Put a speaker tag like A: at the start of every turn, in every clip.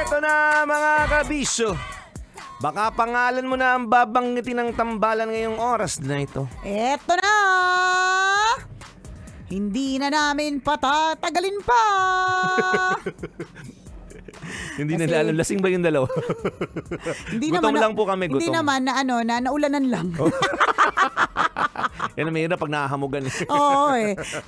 A: Eto na mga kabisyo. Baka pangalan mo na ang babanggitin ng tambalan ngayong oras na ito.
B: Eto na! Hindi na namin patatagalin pa!
A: Hindi
B: Kasi-
A: nila alam, lasing ba yung dalawa?
B: Hindi
A: Gutom
B: naman
A: lang po kami,
B: Hindi
A: gutom.
B: naman na naulanan lang.
A: Yan ang mahirap pag nakahamugan.
B: Oo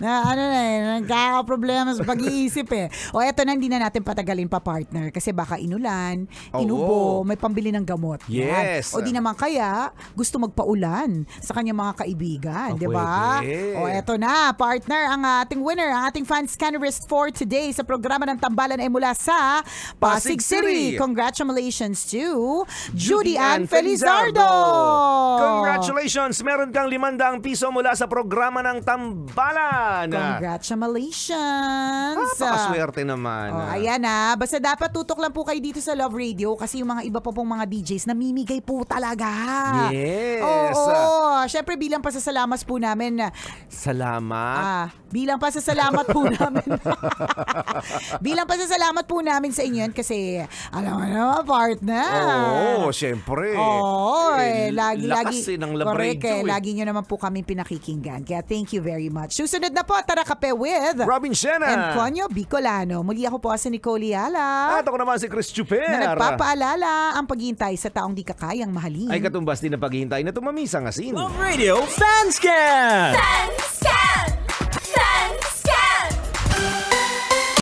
B: nagkaka-problema sa pag-iisip eh. O eto na, hindi na natin patagalin pa partner kasi baka inulan,
A: Oo.
B: inubo, may pambili ng gamot. Yan.
A: Yes.
B: O di naman kaya gusto magpaulan sa kanyang mga kaibigan,
A: Oh,
B: di ba?
A: pwede.
B: O eto na, partner, ang ating winner, ang ating fan scannerist for today sa programa ng Tambalan ay mula sa Pasig City. Congratulations to Judy Ann Felizardo.
A: Congratulations! Meron kang 500 piso mula sa programa ng Tambalan.
B: Congratulations!
A: Napakaswerte naman.
B: Oh, ayan na. Basta dapat tutok lang po kayo dito sa Love Radio kasi yung mga iba pa pong mga DJs namimigay po talaga.
A: Yes.
B: Oo. Siyempre bilang pasasalamat po namin.
A: Salamat.
B: Bilang pasasalamat po namin. Bilang pasasalamat po namin sa inyo yan kasi alam mo naman partner.
A: Oo, syempre.
B: Oo,
A: lakas
B: lagi
A: ng Love
B: correct
A: Radio,
B: lagi nyo naman po kami pinakikinggan. Kaya thank you very much. Susunod na po, Tara Kape with
A: Robin Siena.
B: and Conyo Bicolano. Muli ako po si Nicole Yala
A: At ako naman si Chris Chuper.
B: na nagpapaalala ang paghihintay sa taong di ka kayang mahalin.
A: Ay katumbas din na paghihintay na tumamisang asin.
C: Love Radio Fanscan!
D: Fanscan!